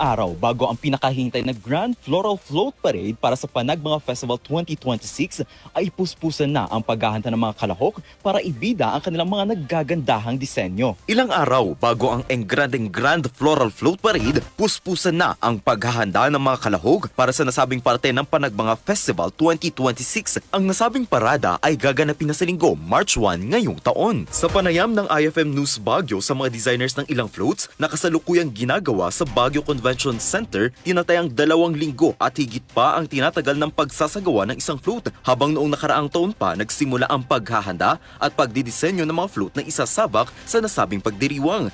araw bago ang pinakahintay na Grand Floral Float Parade para sa Panag Mga Festival 2026 ay puspusan na ang paghahanda ng mga kalahok para ibida ang kanilang mga naggagandahang disenyo. Ilang araw bago ang Engranding Grand Floral Float Parade, puspusan na ang paghahanda ng mga kalahok para sa nasabing parte ng Panag Mga Festival 2026. Ang nasabing parada ay gaganapin na sa linggo, March 1 ngayong taon. Sa panayam ng IFM News Baguio sa mga designers ng ilang floats na kasalukuyang ginagawa sa Baguio Convention Center, tinatayang 2 linggo at higit pa ang tinatagal ng pagsasagawa ng isang float, habang noong nakaraang taon pa nagsimula ang paghahanda at pagdidisenyo ng mga float na isasabak sa nasabing pagdiriwang.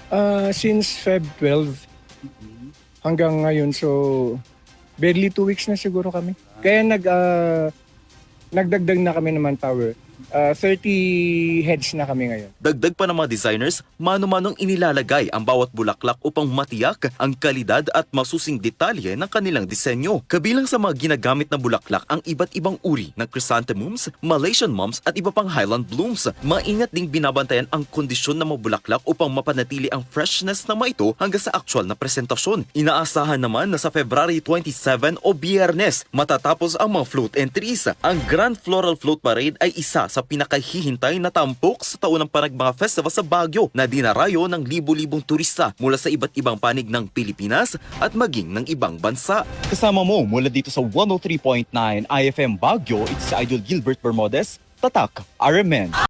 Since Feb 12 hanggang ngayon, so barely 2 weeks na siguro kami. Kaya nagdagdag na kami ng manpower. 30 heads na kami ngayon. Dagdag pa ng mga designers, mano-manong inilalagay ang bawat bulaklak upang matiyak ang kalidad at masusing detalye ng kanilang disenyo. Kabilang sa mga ginagamit na bulaklak ang iba't ibang uri ng chrysanthemums, Malaysian mums at iba pang highland blooms. Maingat ding binabantayan ang kondisyon ng mga bulaklak upang mapanatili ang freshness ng mga ito hanggang sa actual na presentasyon. Inaasahan naman na sa February 27 o Biyernes matatapos ang mga float entries. Ang Grand Floral Float Parade ay isa sa pinakahihintay na tampok sa taon ng Panag Mga Festival sa Baguio na dinarayo ng libo-libong turista mula sa iba't ibang panig ng Pilipinas at maging ng ibang bansa. Kasama mo mula dito sa 103.9 IFM Baguio, it's si Idol Gilbert Bermudez, Tatak, RMN.